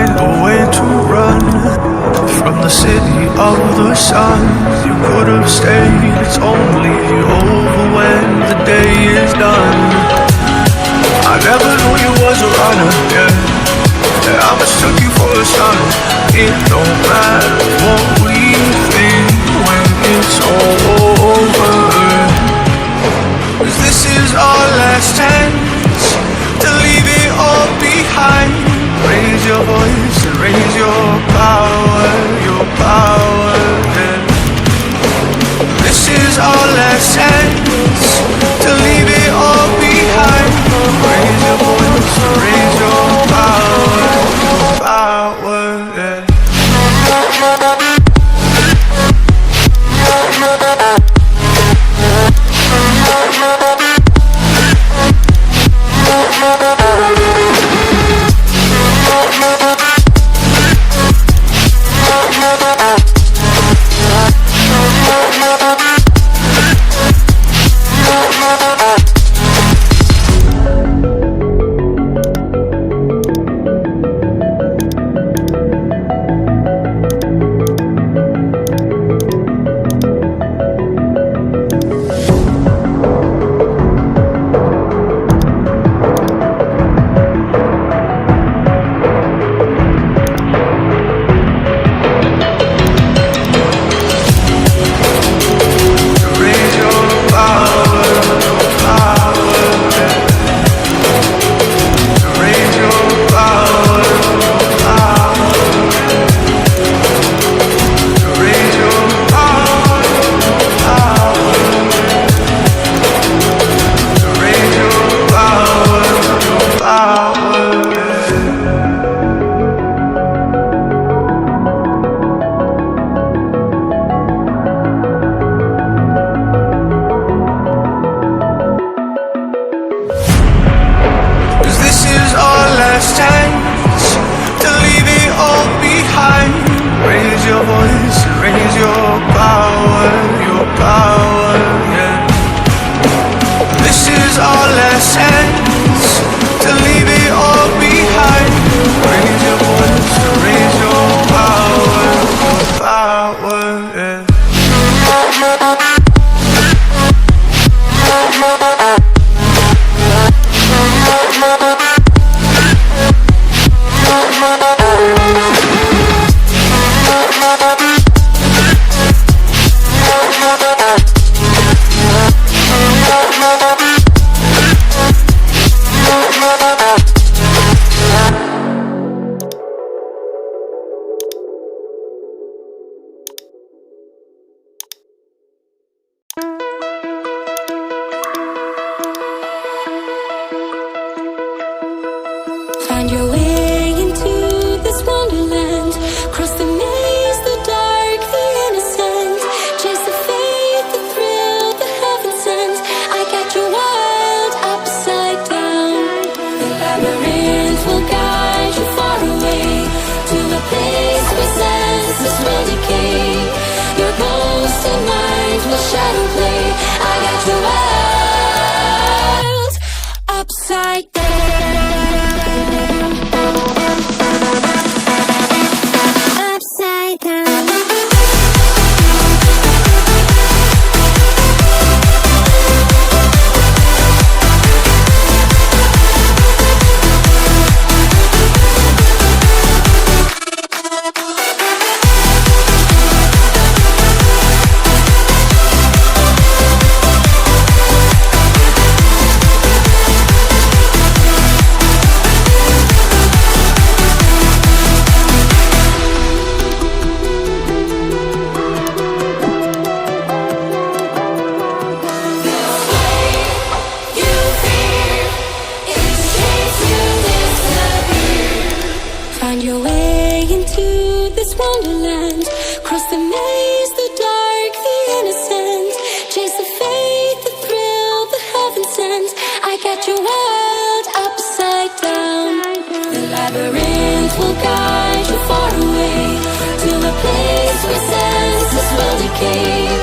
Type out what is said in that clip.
find a way to run from the city of the sun. You could have stayed, it's only over when the day is done. I never knew you was a runner, yeah. I mistook you for a son. It don't matter what we think when it's over, 'cause this is our last chance to leave it all behind. Raise your voice and raise your power, yeah. This is our last chance to leave it all behind. Raise your voice and raise your power, yeah. Find your way into this wonderland. Cross the maze, the dark, the innocent. Chase the faith, the thrill, the heaven sent. I got you wild upside down. The labyrinth will guide you far away to a place where senses will decay. Your ghost and mind will shadow play. I got you wild upside down. Find your way into this wonderland. Cross the maze, the dark, the innocent. Chase the faith, the thrill, the heaven sent. I got you wild upside down. The labyrinth will guide you far away to a place where senses will decay.